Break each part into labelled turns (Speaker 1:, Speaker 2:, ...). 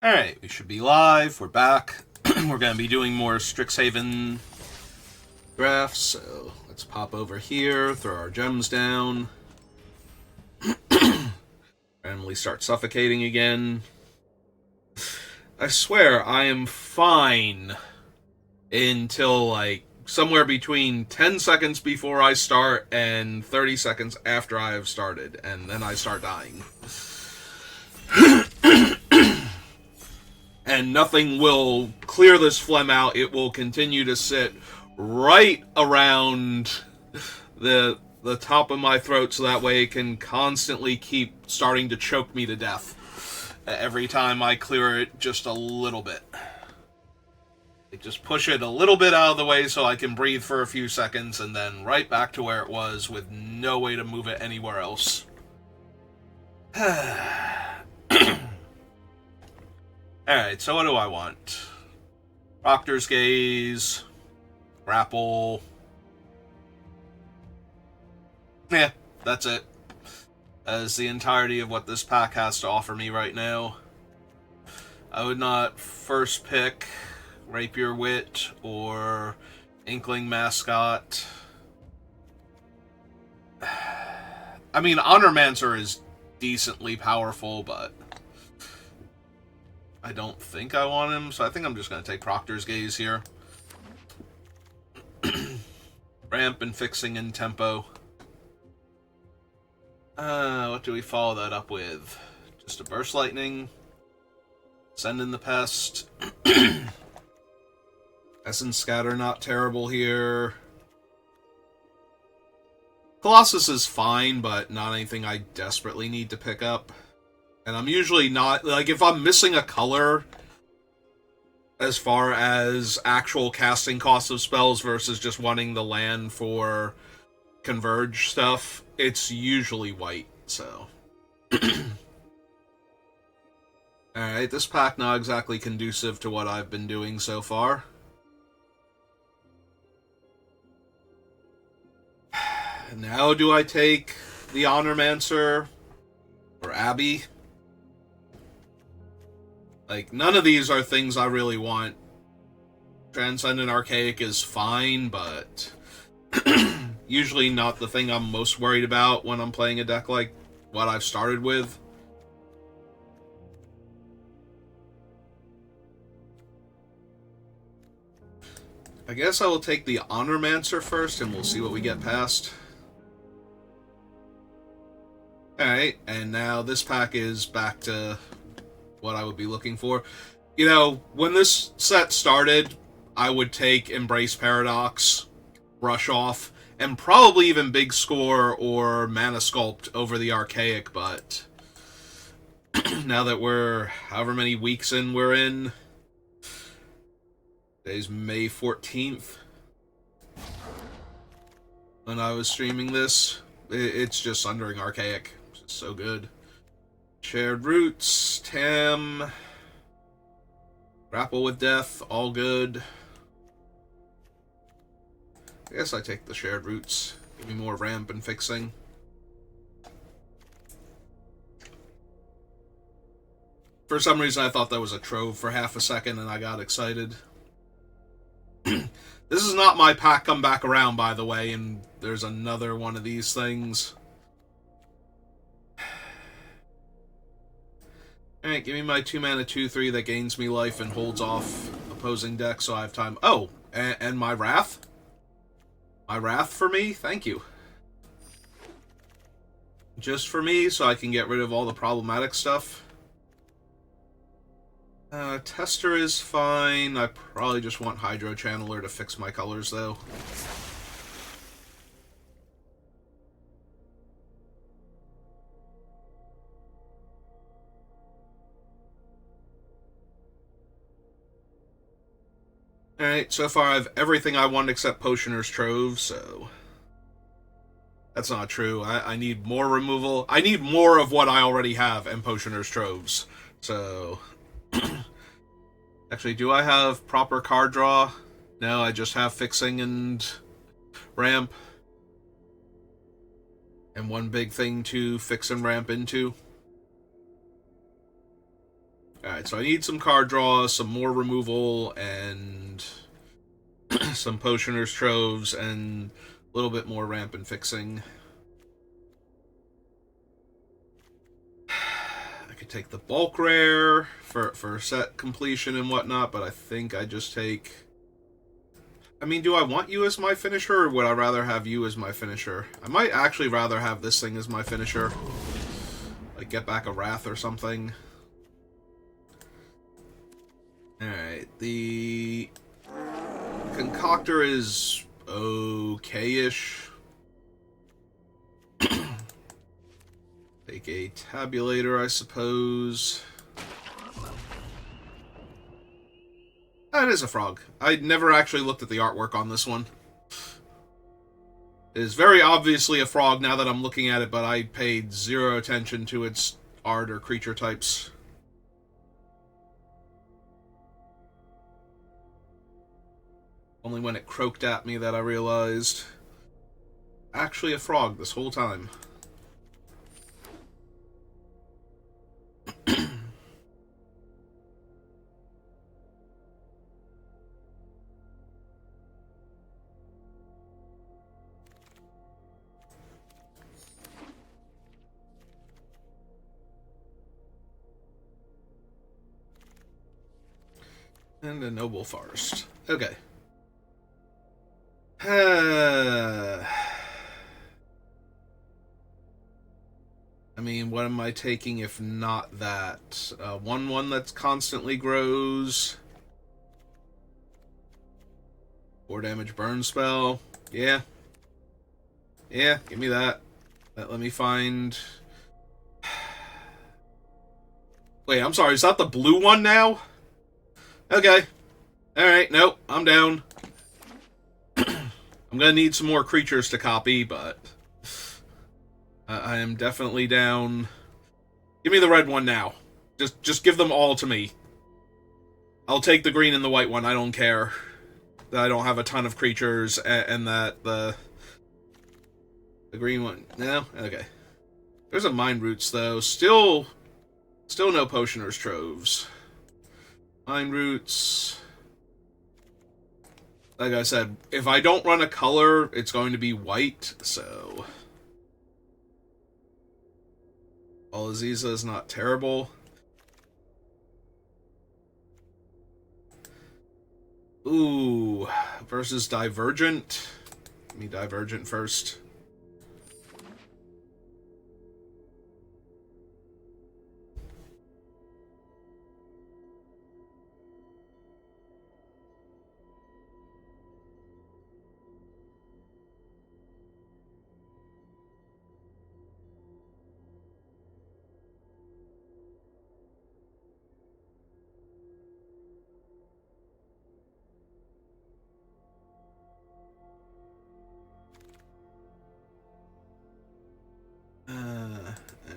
Speaker 1: Alright, we should be live. We're back. We're going to be doing more Strixhaven drafts, so let's pop over here, throw our gems down, randomly start suffocating again. I swear, I am fine until, like, somewhere between 10 seconds before I start and 30 seconds after I have started, and then I start dying. And nothing will clear this phlegm out. It will continue to sit right around the top of my throat, so that way it can constantly keep starting to choke me to death every time I clear it just a little bit. Just push it a little bit out of the way so I can breathe for a few seconds, and then right back to where it was with no way to move it anywhere else. Alright, so what do I want? Proctor's Gaze, Grapple. Yeah, that's it. That is the entirety of what this pack has to offer me right now. I would not first pick Rapier Wit or Inkling Mascot. I mean, Honormancer is decently powerful, but I don't think I want him, so I think I'm just going to take Proctor's Gaze here. Ramp and Fixing in Tempo. What do we follow that up with? Just a Burst Lightning. Send in the Pest. Essence Scatter, not terrible here. Colossus is fine, but not anything I desperately need to pick up. And I'm usually not, like, if I'm missing a color as far as actual casting cost of spells versus just wanting the land for Converge stuff, it's usually white, so. Alright, this pack not exactly conducive to what I've been doing so far. Now do I take the Honormancer or Abby? Like, none of these are things I really want. Transcendent Archaic is fine, but usually not the thing I'm most worried about when I'm playing a deck like what I've started with. I guess I will take the Honormancer first, and we'll see what we get past. Alright, and now this pack is back to what I would be looking for. You know, when this set started, I would take Embrace Paradox, Brush Off, and probably even Big Score or Mana Sculpt over the Archaic, but now that we're however many weeks in we're in, today's May 14th, when I was streaming this, it's just Sundering Archaic. It's just so good. Shared Roots, Tam, Grapple with Death, all good. I guess I take the Shared Roots. Give me more ramp and fixing. For some reason I thought that was a Trove for half a second and I got excited. This is not my pack come back around, by the way, and there's another one of these things. Alright, give me my 2-mana 2/3 that gains me life and holds off opposing decks so I have time. Oh, and my Wrath? My Wrath for me? Thank you. Just for me, so I can get rid of all the problematic stuff. Tester is fine. I probably just want Hydro Channeler to fix my colors, though. Alright, so far I have everything I want except Potioner's Trove, so that's not true. I need more removal. I need more of what I already have and Potioner's Troves. So, actually, do I have proper card draw? No, I just have Fixing and Ramp. And one big thing to fix and ramp into. Alright, so I need some card draw, some more removal, and some Potioner's Troves, and a little bit more ramp and fixing. I could take the bulk rare for set completion and whatnot, but I think I just take... I mean, do I want you as my finisher, or would I rather have you as my finisher? I might actually rather have this thing as my finisher. Like, get back a Wrath or something. Alright, the Concoctor is okay-ish. Take a Tabulator, I suppose. That is a frog. I never actually looked at the artwork on this one. It is very obviously a frog now that I'm looking at it, but I paid zero attention to its art or creature types. Only when it croaked at me that I realized. Actually a frog this whole time. And a noble forest. Okay. I mean, what am I taking if not that? 1/1 that's constantly grows. 4 damage burn spell. Yeah. Yeah, give me that. Let me find... Wait, I'm sorry, is that the blue one now? Okay. Alright, nope, I'm down. I'm gonna need some more creatures to copy, but... I am definitely down. Give me the red one now. Just give them all to me. I'll take the green and the white one, I don't care. That I don't have a ton of creatures, and that the green one... No? Okay. There's a Mind Roots, though. Still no Potioner's Troves. Mind Roots. Like I said, if I don't run a color, it's going to be white, so... Aziza is not terrible. Ooh, versus Divergent. Give me Divergent first.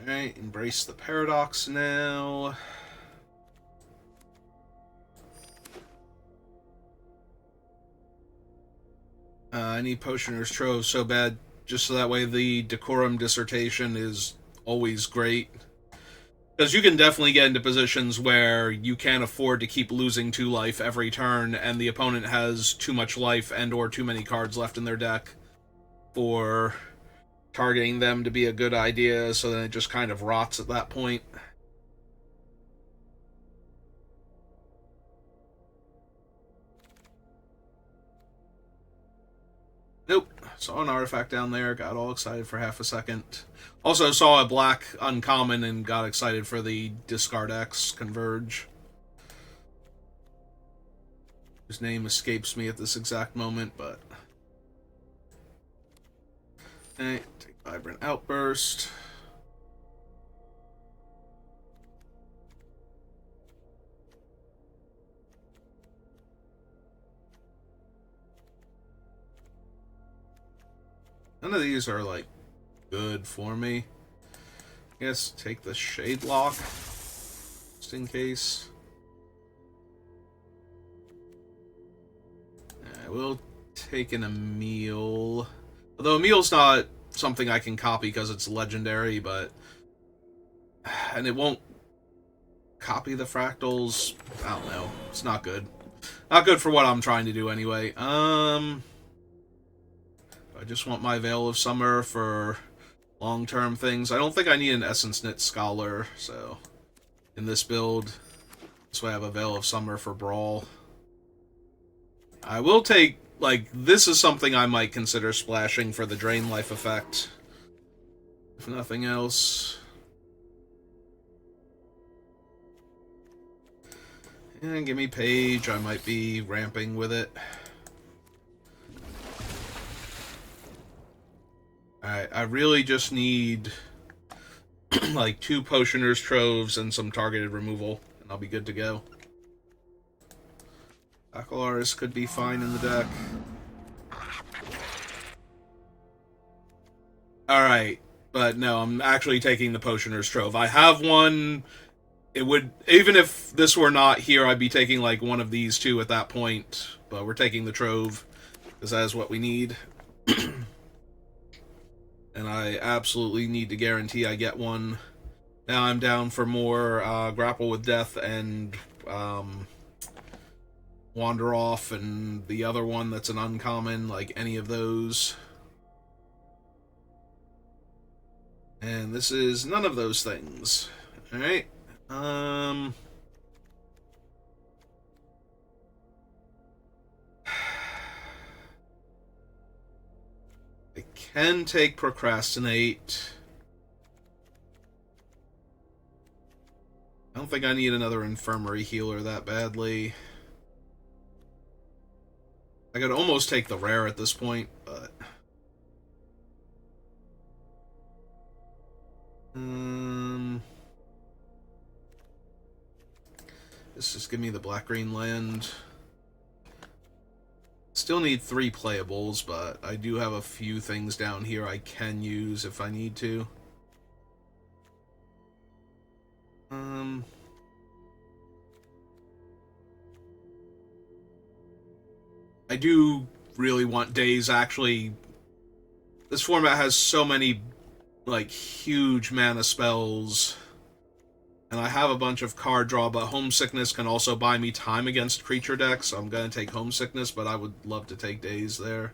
Speaker 1: Alright, embrace the paradox now. I need Potioner's Trove so bad, just so that way the Decorum Dissertation is always great. Because you can definitely get into positions where you can't afford to keep losing 2 life every turn, and the opponent has too much life and or too many cards left in their deck for targeting them to be a good idea, so then it just kind of rots at that point. Nope. Saw an artifact down there, got all excited for half a second. Also saw a black uncommon and got excited for the Discard X Converge, whose name escapes me at this exact moment, but... Okay, take Vibrant Outburst. None of these are, like, good for me. I guess take the Shade Lock, just in case. I will take an Emil. Although Emil's not something I can copy because it's legendary, but... And it won't copy the fractals. I don't know. It's not good. Not good for what I'm trying to do anyway. I just want my Veil of Summer for long-term things. I don't think I need an Essence Knit Scholar, so in this build. This way I have a Veil of Summer for Brawl. I will take, like, this is something I might consider splashing for the Drain Life effect. If nothing else. And give me Page, I might be ramping with it. Alright, I really just need like 2 Potioner's Troves and some targeted removal, and I'll be good to go. Baccalaurus could be fine in the deck. Alright, but no, I'm actually taking the Potioner's Trove. I have one. It would, even if this were not here, I'd be taking like one of these 2 at that point. But we're taking the Trove, because that is what we need. And I absolutely need to guarantee I get one. Now I'm down for more Grapple with Death and Wander Off, and the other one that's an uncommon, like any of those. And this is none of those things. Alright. I can take Procrastinate. I don't think I need another Infirmary Healer that badly. I could almost take the rare at this point, but... Let's just give me the black-green land. Still need 3 playables, but I do have a few things down here I can use if I need to. I do really want Days, actually. This format has so many, like, huge mana spells. And I have a bunch of card draw, but Homesickness can also buy me time against creature decks, so I'm going to take Homesickness, but I would love to take Days there.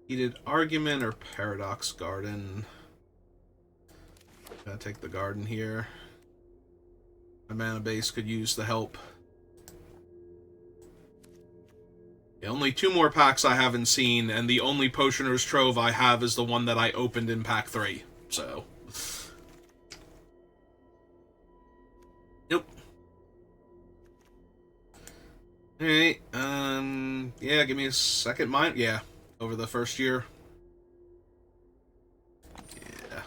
Speaker 1: Heated Argument or Paradox Garden? I'm going to take the Garden here. My mana base could use the help. Yeah, only 2 more packs I haven't seen, and the only Potioner's Trove I have is the one that I opened in pack 3, so... Nope. Alright, yeah, give me a second mind. Yeah, over the first year. Yeah.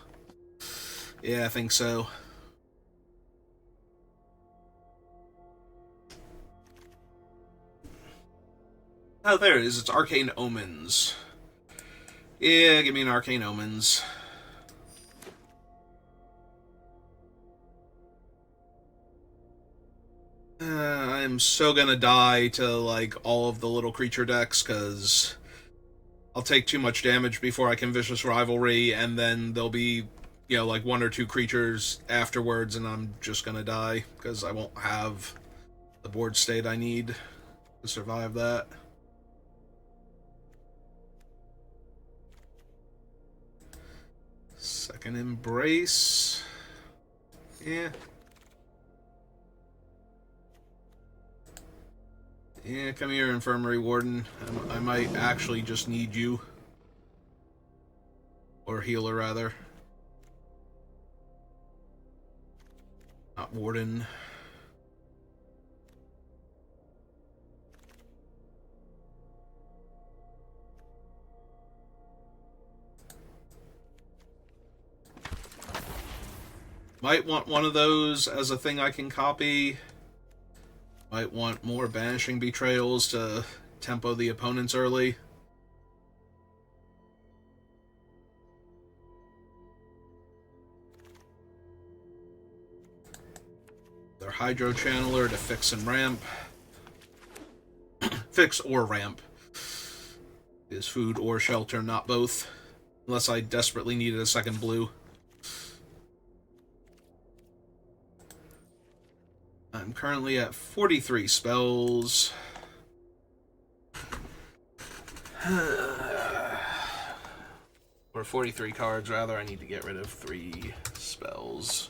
Speaker 1: Yeah, I think so. Oh, there it is. It's Arcane Omens. Yeah, give me an Arcane Omens. I'm so gonna die to, like, all of the little creature decks, because I'll take too much damage before I can Vicious Rivalry, and then there'll be, you know, like 1 or 2 creatures afterwards, and I'm just gonna die, because I won't have the board state I need to survive that. Second Embrace. Yeah. Yeah, come here, Infirmary Warden. I might actually just need you. Or Healer, rather. Not Warden. Might want one of those as a thing I can copy. Might want more Banishing Betrayals to tempo the opponents early. Their Hydro Channeler to fix and ramp. Fix or ramp. Is food or shelter, not both. Unless I desperately needed a second blue. I'm currently at 43 spells. Or 43 cards, rather. I need to get rid of 3 spells.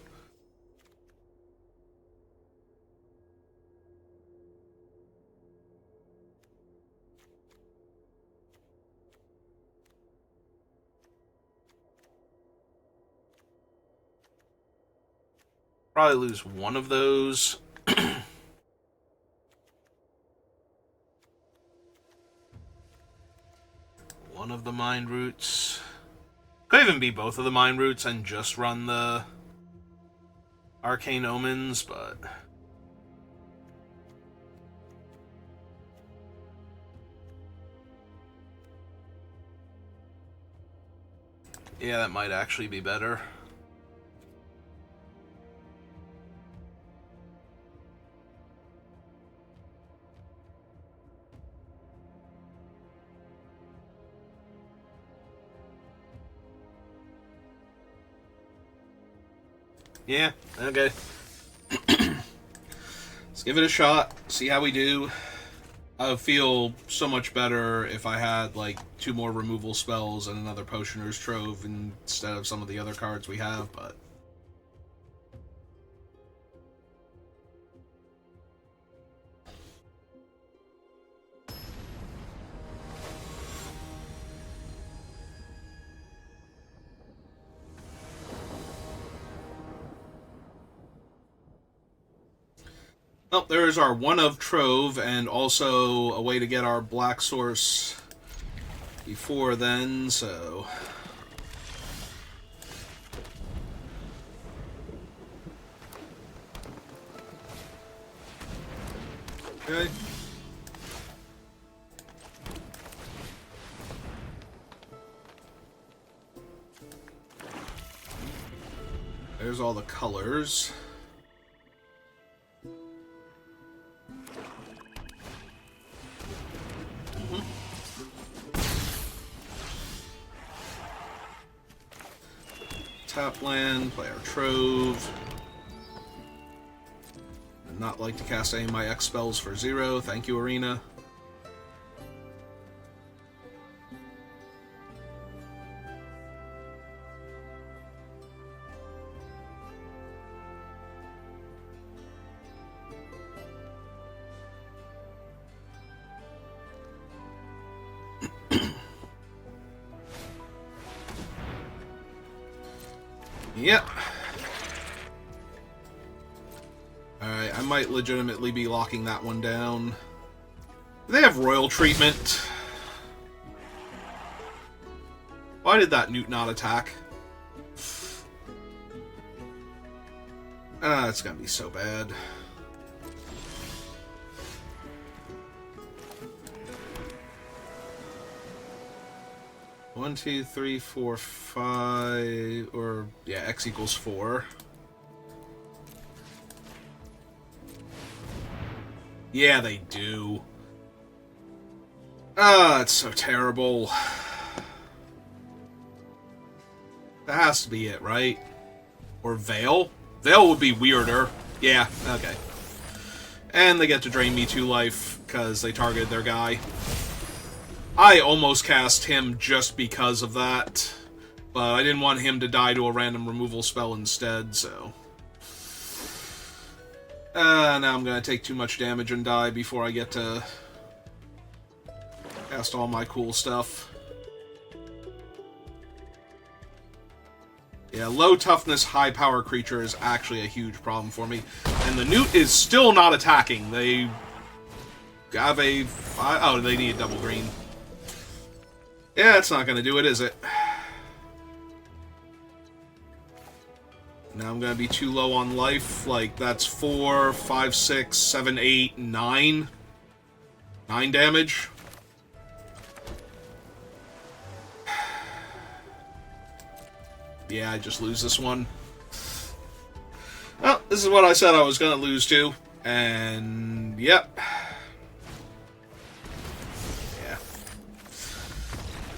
Speaker 1: Probably lose one of those. One of the mind roots. Could even be both of the mind roots and just run the arcane omens, but yeah, that might actually be better. Yeah, okay. Let's give it a shot, see how we do. I would feel so much better if I had, like, 2 more removal spells and another Potioner's Trove instead of some of the other cards we have, but... Oh, there's our one of Trove, and also a way to get our black source before then, so... Okay. There's all the colors. Tap land, play our Trove. I'd not like to cast any of my X spells for 0. Thank you, Arena. Yep. Alright, I might legitimately be locking that one down. Do they have royal treatment? Why did that Newt not attack? It's gonna be so bad. One, two, three, four, five, or yeah, X equals 4. Yeah, they do. It's so terrible. That has to be it, right? Or Veil? Veil would be weirder. Yeah, okay. And they get to drain me 2 life because they targeted their guy. I almost cast him just because of that, but I didn't want him to die to a random removal spell instead, so... now I'm gonna take too much damage and die before I get to cast all my cool stuff. Yeah, low toughness, high power creature is actually a huge problem for me. And the Newt is still not attacking. They have a... Oh, they need a double green. Yeah, it's not going to do it, is it? Now I'm going to be too low on life. Like, that's 4, 5, 6, 7, 8, 9. 9 damage. Yeah, I just lose this one. Well, this is what I said I was going to lose to. And, yep.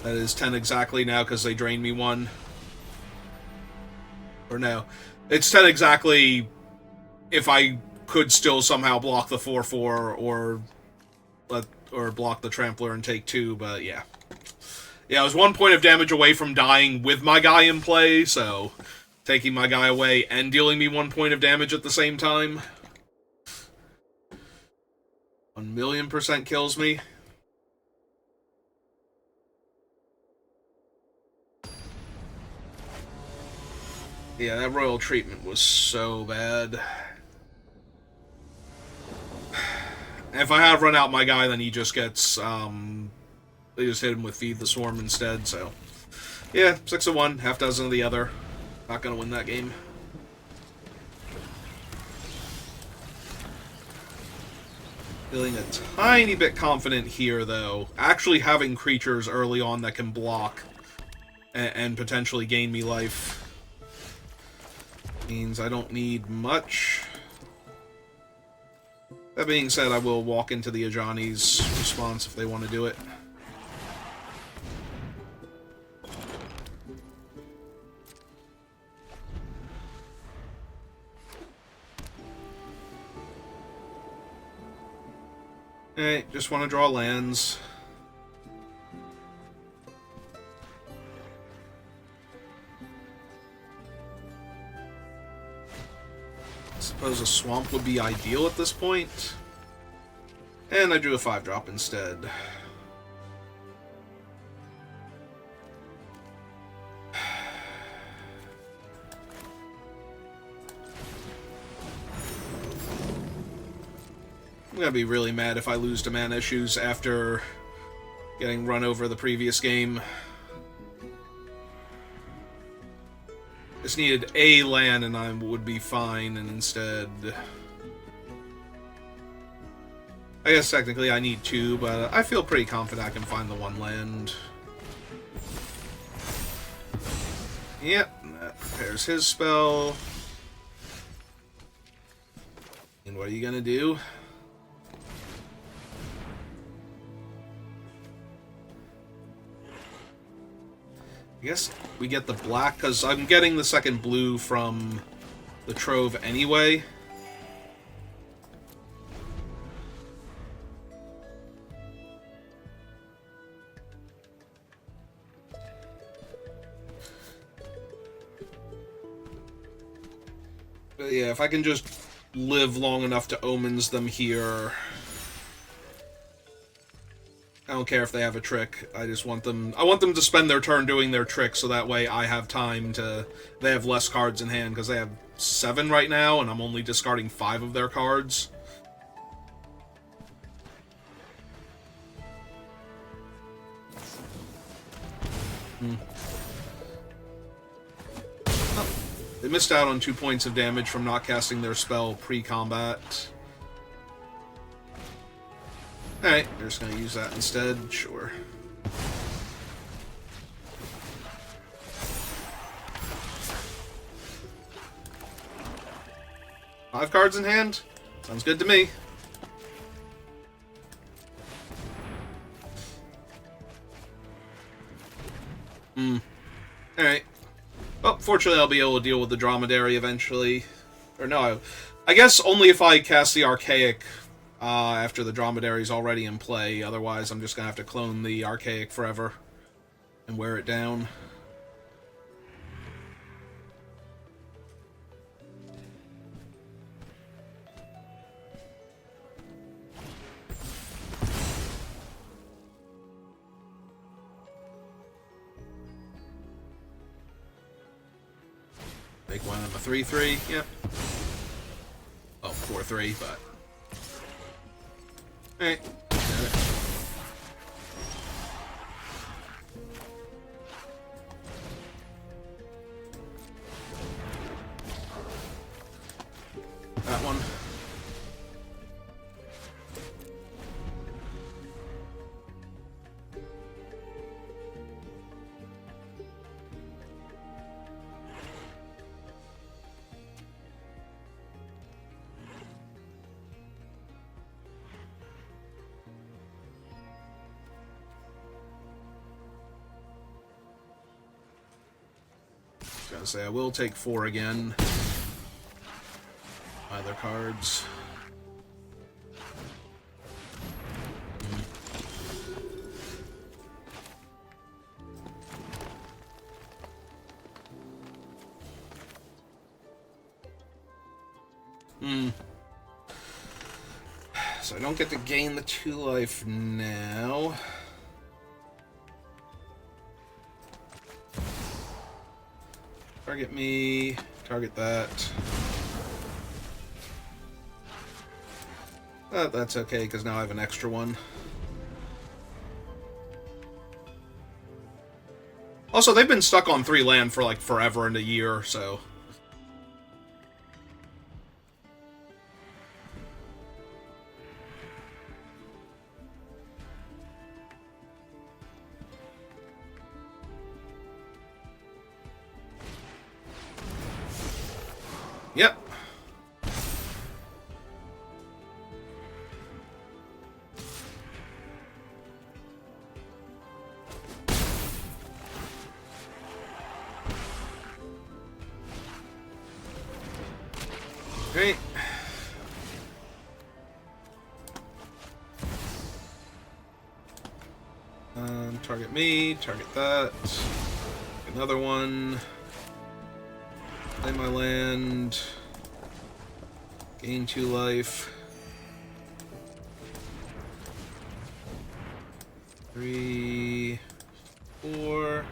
Speaker 1: That is 10 exactly now because they drained me 1. Or no. It's 10 exactly if I could still somehow block the 4/4 or block the Trampler and take 2, but yeah. Yeah, I was 1 point of damage away from dying with my guy in play, so taking my guy away and dealing me 1 point of damage at the same time. 1,000,000% kills me. Yeah, that royal treatment was so bad. If I have run out my guy, then he just gets, they just hit him with Feed the Swarm instead, so. Yeah, 6 of one, half dozen of the other. Not gonna win that game. Feeling a tiny bit confident here, though. Actually having creatures early on that can block and potentially gain me life means I don't need much. That being said, I will walk into the Ajani's response if they want to do it. Alright, just want to draw lands. I suppose a swamp would be ideal at this point. And I drew a 5-drop instead. I'm gonna be really mad if I lose to mana issues after getting run over the previous game. Just needed a land and I would be fine, and instead... I guess technically I need 2, but I feel pretty confident I can find the 1 land. Yep, that prepares his spell. And what are you gonna do? I guess we get the black, because I'm getting the second blue from the Trove anyway. But yeah, if I can just live long enough to Omens them here... I don't care if they have a trick. I just want them... I want them to spend their turn doing their trick, so that way I have time to... They have less cards in hand, because they have 7 right now, and I'm only discarding 5 of their cards. Oh, they missed out on 2 points of damage from not casting their spell pre-combat. Alright, they're just gonna use that instead, sure. Five cards in hand? Sounds good to me. Alright. Well, fortunately I'll be able to deal with the Dromedary eventually. Or no, I guess only if I cast the Archaic after the Dromedary's already in play. Otherwise, I'm just going to have to clone the Archaic forever and wear it down. Make one of them a 3/3, yep. Oh, 4/3, but... Alright, got it. That one. I was gonna say, I will take 4 again. Either cards. So I don't get to gain the 2 life now. Target me, target that. That's okay, because now I have an extra one. Also, they've been stuck on 3 land for like forever and a year, so... Yep. Great. Target me, target that. Another one. Play my land. Gain 2 life. 3, 4.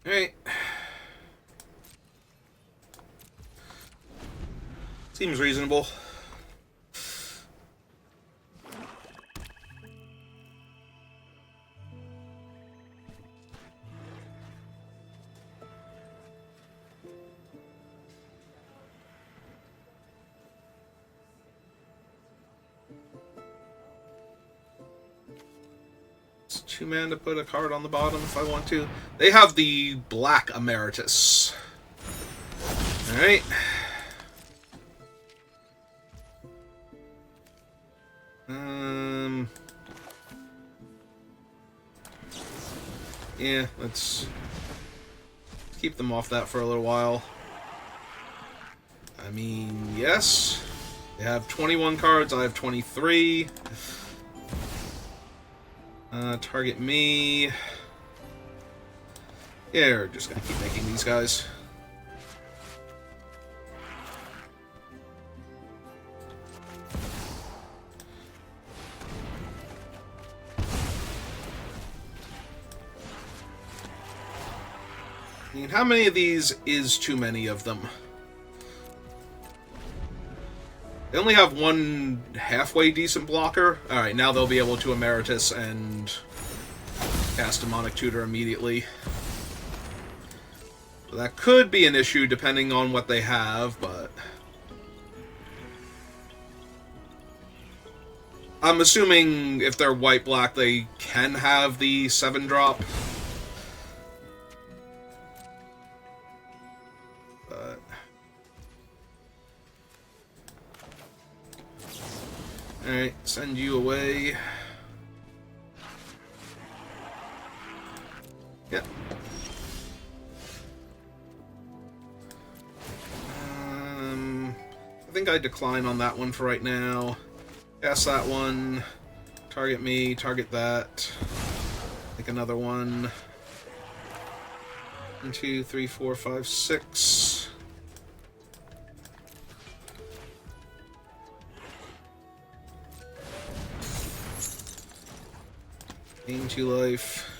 Speaker 1: Alright. Seems reasonable. It's 2 mana to put a card on the bottom if I want to. They have the black Emeritus. Alright. Yeah, let's keep them off that for a little while. I mean, yes. They have 21 cards, I have 23. Target me. Yeah, we're just gonna keep making these guys. I mean, how many of these is too many of them? They only have one halfway decent blocker. Alright, now they'll be able to Emeritus and cast Demonic Tutor immediately. So that could be an issue depending on what they have, but... I'm assuming if they're white-black, they can have the 7-drop. But... Alright, send you away. Yep. I think I decline on that one for right now. Cast that one. Target me, target that. Make another one. 1, 2, 3, 4, 5, 6. Gain 2 life.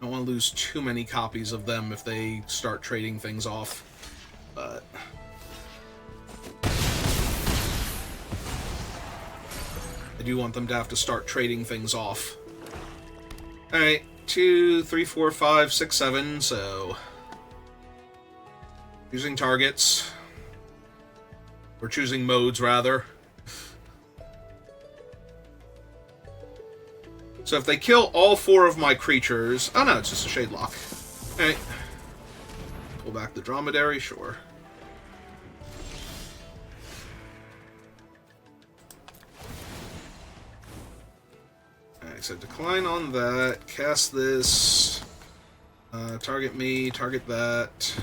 Speaker 1: I don't want to lose too many copies of them if they start trading things off, but... I do want them to have to start trading things off. Alright, 2, 3, 4, 5, 6, 7, so... Using targets. We're choosing modes, rather. So if they kill all 4 of my creatures... Oh no, it's just a Shade Lock. Alright. Pull back the Dromedary, sure. Alright, so decline on that, cast this, target me, target that.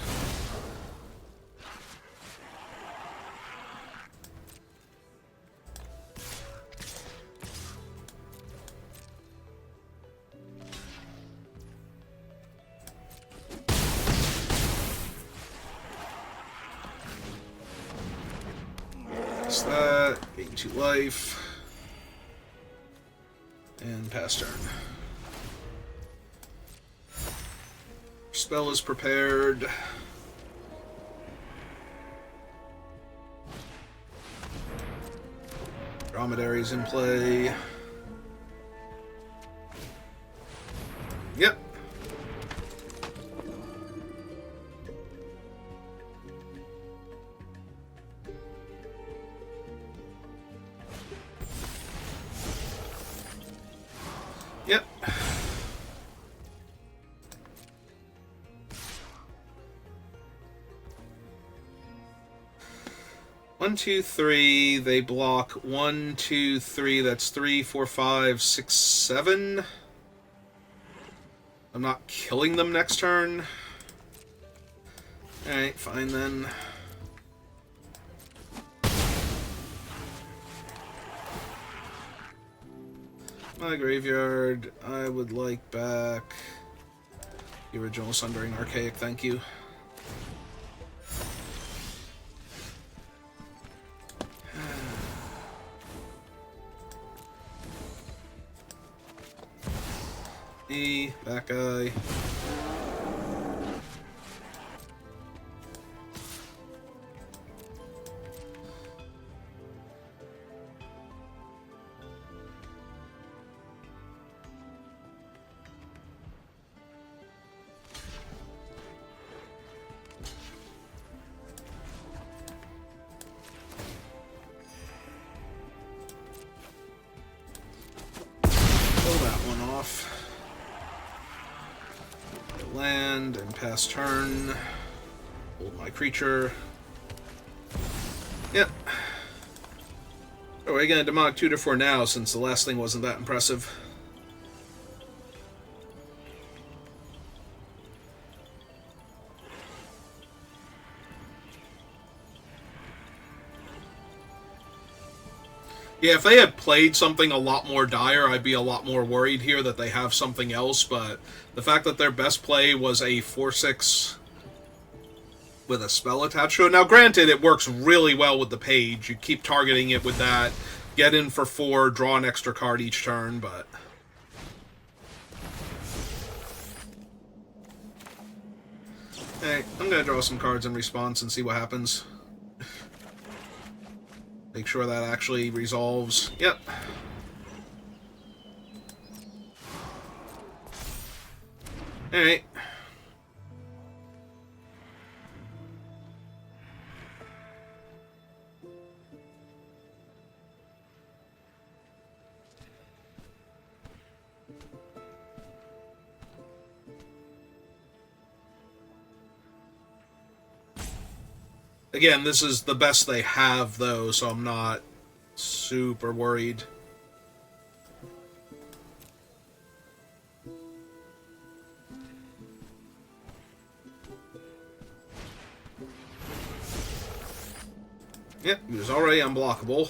Speaker 1: Cast that, gain 2 life. And pass turn. Spell is prepared. Dromedary's in play. Yep. Yep. One, two, three. They block 1, 2, 3. That's 3, 4, 5, 6, 7. I'm not killing them next turn. Alright, fine then. My graveyard, I would like back the original Sundering Archaic, thank you. That guy. Land and pass turn. Hold my creature. Yep. Oh, we're gonna demonic tutor for now since the last thing wasn't that impressive. Yeah, if they had played something a lot more dire, I'd be a lot more worried here that they have something else, but the fact that their best play was a 4/6 with a spell attached to it. Now, granted, it works really well with the page. You keep targeting it with that, get in for 4, draw an extra card each turn, but... Hey, I'm gonna draw some cards in response and see what happens. Make sure that actually resolves. Yep. Alright. Again, this is the best they have, though, so I'm not super worried. Yep, he was already unblockable.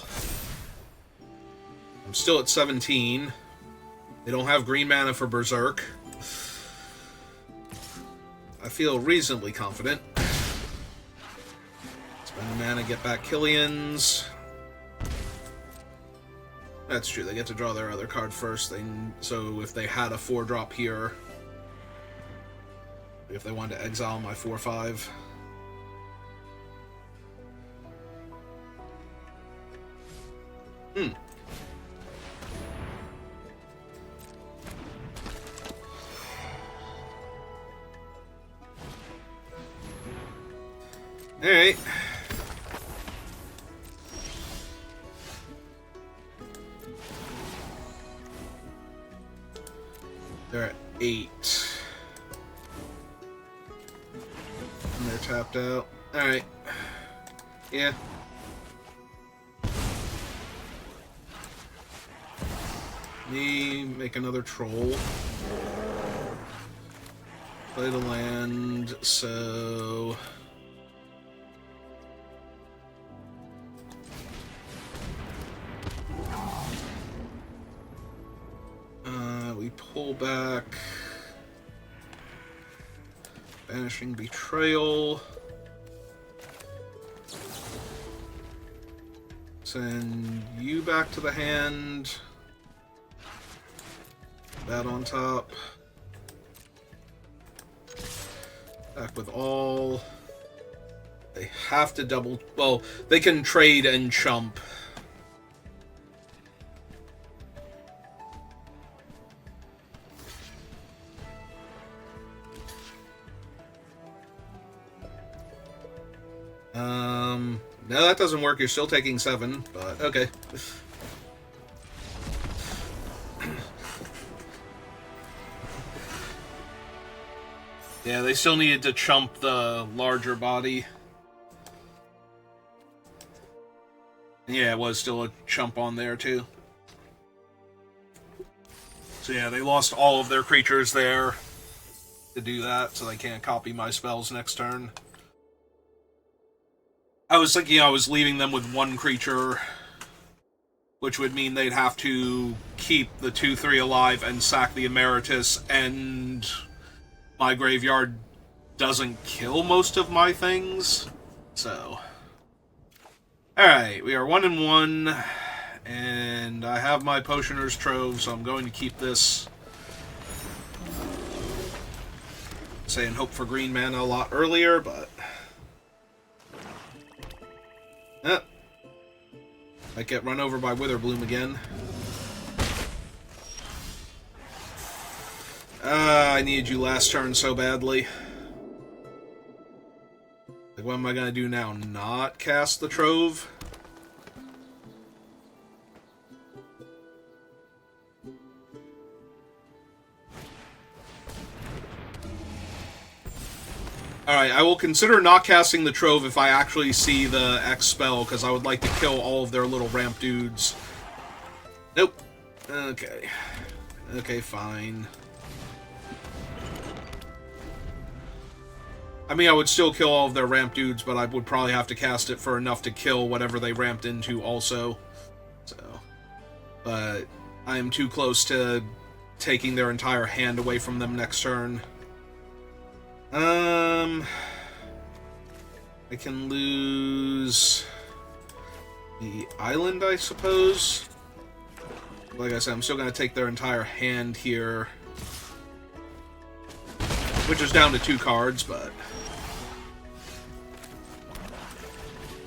Speaker 1: I'm still at 17. They don't have green mana for Berserk. I feel reasonably confident. Spend mana, get back Killian's. That's true, they get to draw their other card first. So if they had a 4-drop here, if they wanted to exile my 4/5. Alright. They're at 8. And they're tapped out. Alright. Yeah. me make another troll. Play the land, so... we pull back. Banishing Betrayal. Send you back to the hand. That on top. Back with all. They have to double... Well, they can trade and chump. No, that doesn't work. You're still taking 7, but okay. Yeah, they still needed to chump the larger body. Yeah, it was still a chump on there, too. So yeah, they lost all of their creatures there to do that, so they can't copy my spells next turn. I was thinking I was leaving them with 1 creature, which would mean they'd have to keep the 2/3 alive and sack the Emeritus, and my graveyard doesn't kill most of my things, so... Alright, we are 1-1, and I have my Potioner's Trove, so I'm going to keep this. Saying hope for green mana a lot earlier, but... Might get run over by Witherbloom again. I needed you last turn so badly. Like, what am I gonna do now? Not cast the Trove? Alright, I will consider not casting the Trove if I actually see the X spell, because I would like to kill all of their little ramp dudes. Nope. Okay. Okay, fine. I mean, I would still kill all of their ramp dudes, but I would probably have to cast it for enough to kill whatever they ramped into also. So. But I am too close to taking their entire hand away from them next turn. I can lose the island, I suppose. Like I said, I'm still going to take their entire hand here. Which is down to 2 cards, but...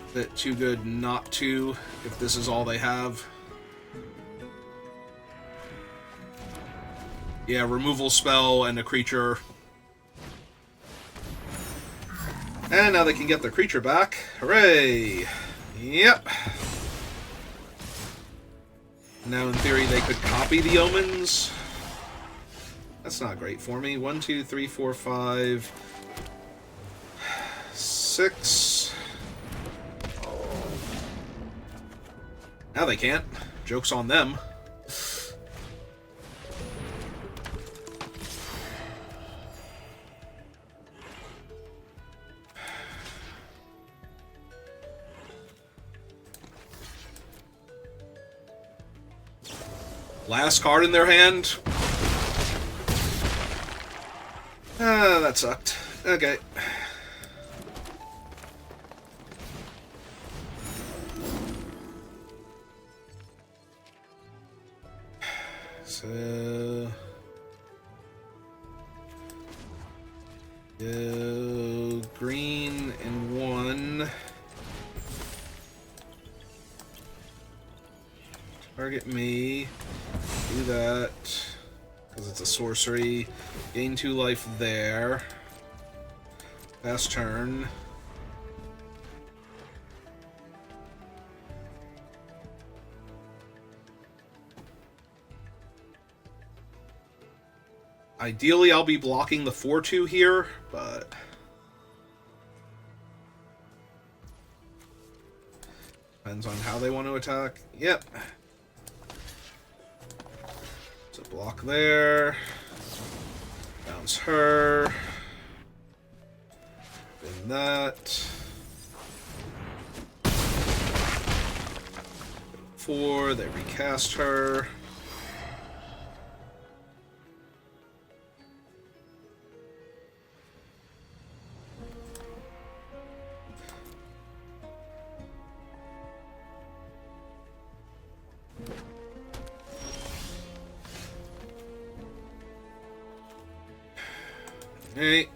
Speaker 1: a bit too good not to, if this is all they have. Yeah, removal spell and a creature... And now they can get their creature back. Hooray! Yep. Now, in theory, they could copy the omens. That's not great for me. 1, 2, 3, 4, 5... 6... Now they can't. Joke's on them. Last card in their hand. Ah, that sucked. Okay. So... go green and 1. Target me. Do that. Because it's a sorcery. Gain 2 life there. Pass turn. Ideally, I'll be blocking the 4/2 here, but... depends on how they want to attack. Yep. Block there. Bounce her. And that. 4, they recast her. Alright.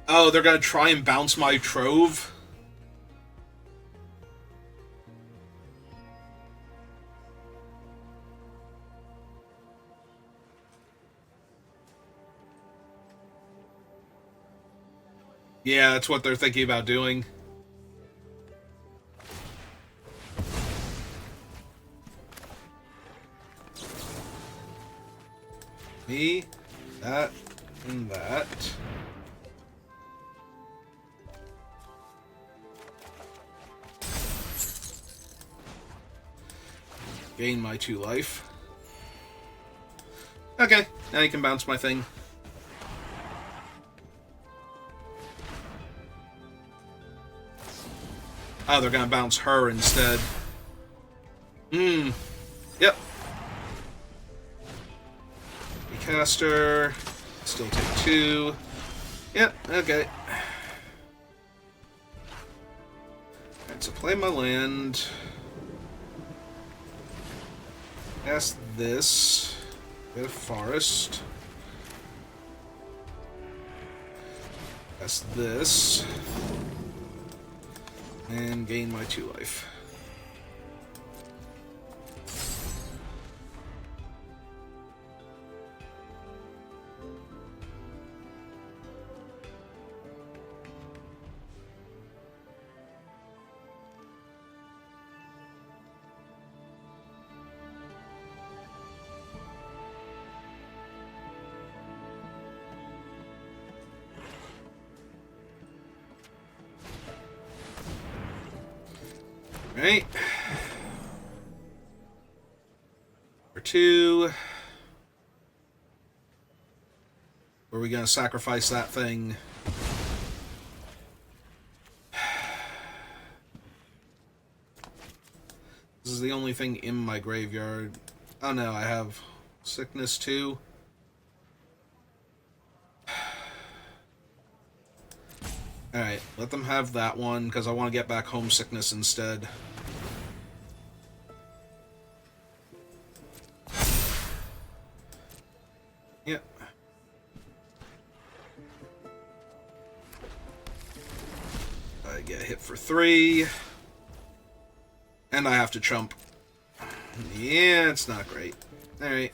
Speaker 1: Oh, they're gonna try and bounce my Trove? Yeah, that's what they're thinking about doing. Me, that, and that. Gain my 2 life. Okay, now you can bounce my thing. Oh, they're gonna bounce her instead. Yep. Recaster. Still take 2. Yep, okay. Alright, so play my land. Cast this. Bit of forest. Cast this. And gain my 2 life. Right. Number 2. Where are we gonna sacrifice that thing? This is the only thing in my graveyard. Oh no, I have sickness too. Alright, let them have that one, because I want to get back homesickness instead. Yep. I get hit for 3. And I have to chump. Yeah, it's not great. Alright.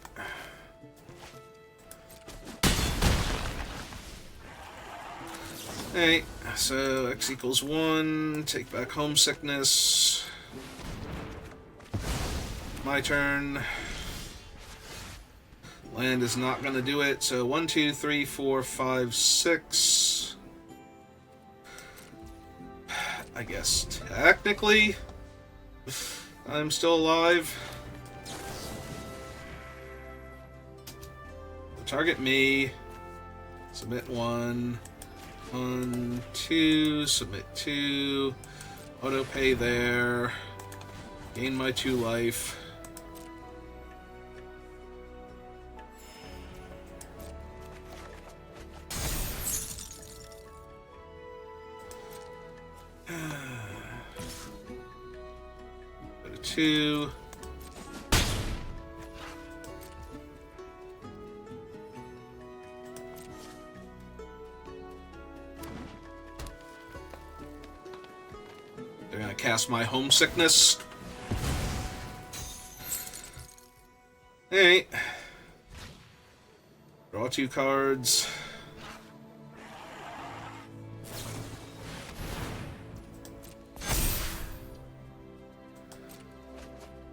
Speaker 1: Alright, so X equals 1, take back homesickness. My turn. Land is not going to do it, so 1, 2, 3, 4, 5, 6. I guess technically I'm still alive. Target me. Submit 1. 1, 2, submit 2, auto pay there, gain my 2 life. Go to 2. They're gonna cast my homesickness. Alright. Draw 2 cards.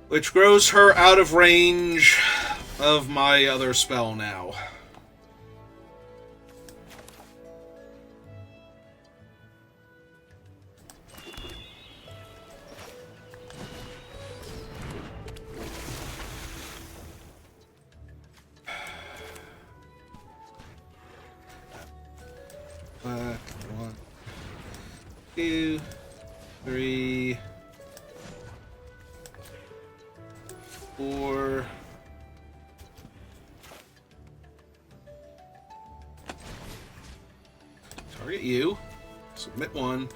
Speaker 1: Which grows her out of range of my other spell now. 4. Target you. Submit 1.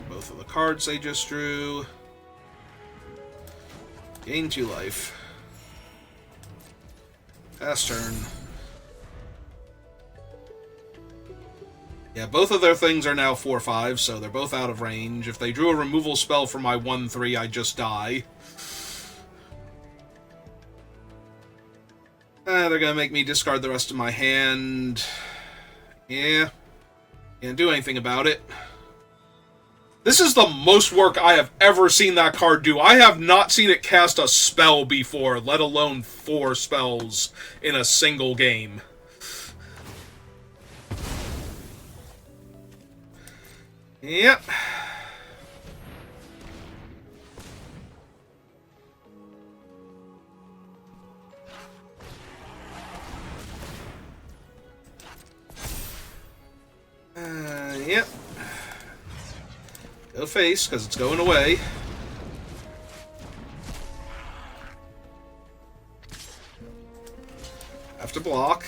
Speaker 1: Both of the cards they just drew. Gain 2 life. Pass turn. Yeah, both of their things are now 4/5, so they're both out of range. If they drew a removal spell for my 1/3, I just die. They're gonna make me discard the rest of my hand. Yeah. Can't do anything about it. This is the most work I have ever seen that card do. I have not seen it cast a spell before, let alone 4 spells in a single game. Yep. Yep. Go face, because it's going away. Have to block.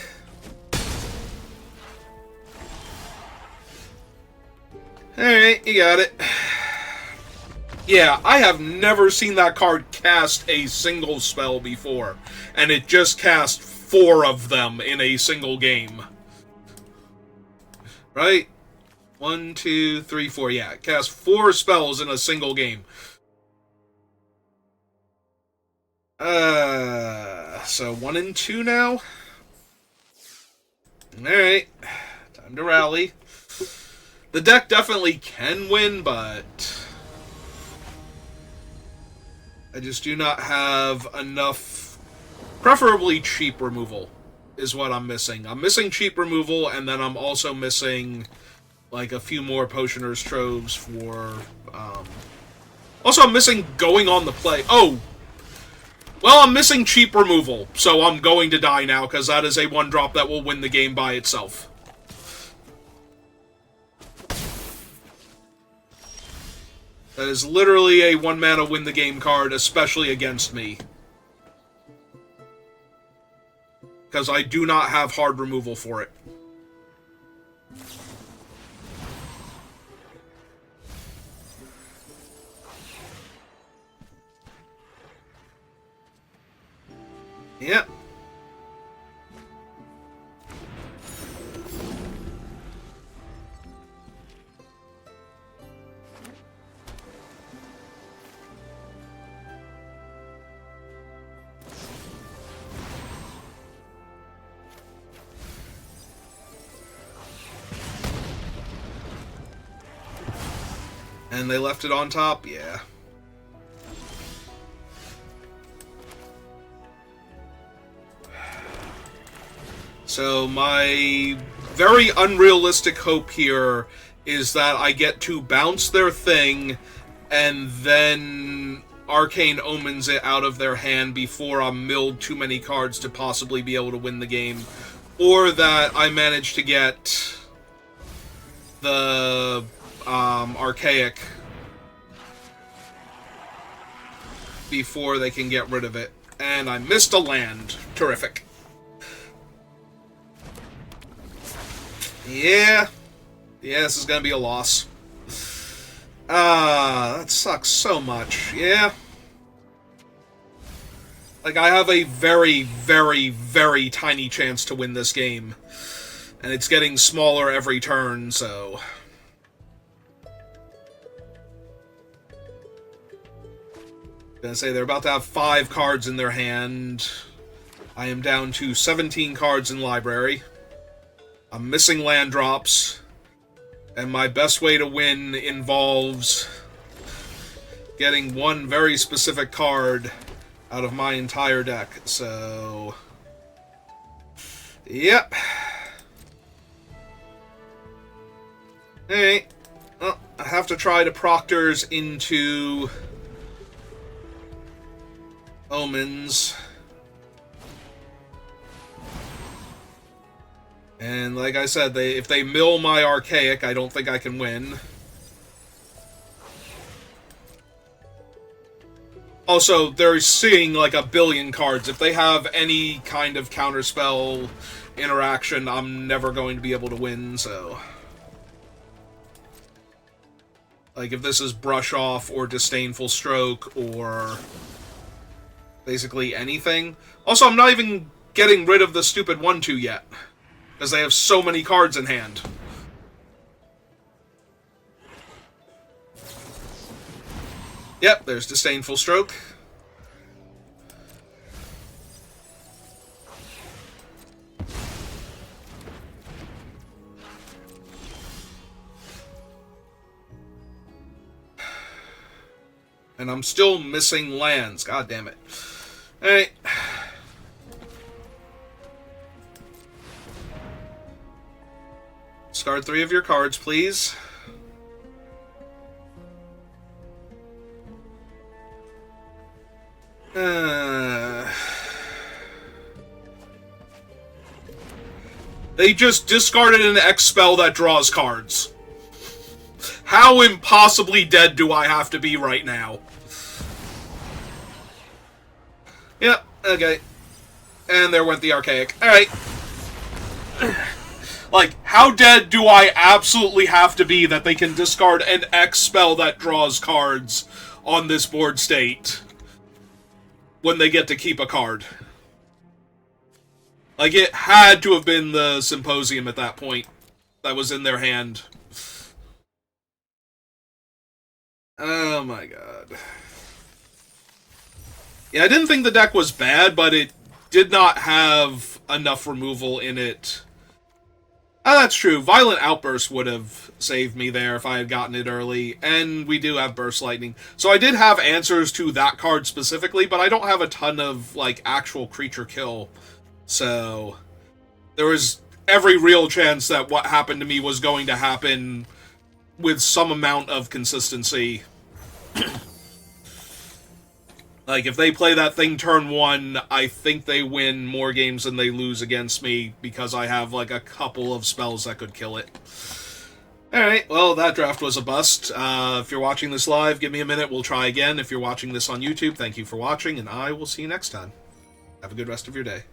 Speaker 1: Alright, you got it. Yeah, I have never seen that card cast a single spell before. And it just cast 4 of them in a single game. Right? 1, 2, 3, 4. Yeah, it cast 4 spells in a single game. So 1 and 2 now? Alright. Time to rally. The deck definitely can win, but I just do not have enough, preferably cheap removal is what I'm missing. I'm missing cheap removal, and then I'm also missing like a few more Potioner's Troves for, also I'm missing going on the play. Oh! Well, I'm missing cheap removal, so I'm going to die now, because that is a 1-drop that will win the game by itself. That is literally a 1-mana win-the-game card, especially against me. Because I do not have hard removal for it. Yep. And they left it on top? Yeah. So my very unrealistic hope here is that I get to bounce their thing and then Arcane Omens it out of their hand before I'm milled too many cards to possibly be able to win the game. Or that I manage to get the Archaic before they can get rid of it. And I missed a land. Terrific. Yeah. Yeah, this is gonna be a loss. That sucks so much. Yeah. Like, I have a very, very, very tiny chance to win this game. And it's getting smaller every turn, so... Gonna say they're about to have 5 cards in their hand. I am down to 17 cards in library. I'm missing land drops. And my best way to win involves getting one very specific card out of my entire deck. So, yep. Hey, well, I have to try to Proctors into Omens. And like I said, if they mill my Archaic, I don't think I can win. Also, they're seeing like 1,000,000,000 cards. If they have any kind of counterspell interaction, I'm never going to be able to win, so... Like, if this is Brush Off or Disdainful Stroke or... basically anything. Also, I'm not even getting rid of the stupid 1-2 yet, because they have so many cards in hand. Yep, there's Disdainful Stroke. And I'm still missing lands. God damn it. Alright. Discard 3 of your cards, please. They just discarded an X spell that draws cards. How impossibly dead do I have to be right now? Yep, okay. And there went the Archaic. Alright. Like, how dead do I absolutely have to be that they can discard an X spell that draws cards on this board state when they get to keep a card? Like, it had to have been the Symposium at that point that was in their hand. Oh my god. Yeah, I didn't think the deck was bad, but it did not have enough removal in it. Oh, that's true. Violent Outburst would have saved me there if I had gotten it early, and we do have Burst Lightning. So I did have answers to that card specifically, but I don't have a ton of, like, actual creature kill. So there was every real chance that what happened to me was going to happen with some amount of consistency. Like, if they play that thing turn 1, I think they win more games than they lose against me, because I have, like, a couple of spells that could kill it. Alright, well, that draft was a bust. If you're watching this live, give me a minute, we'll try again. If you're watching this on YouTube, thank you for watching, and I will see you next time. Have a good rest of your day.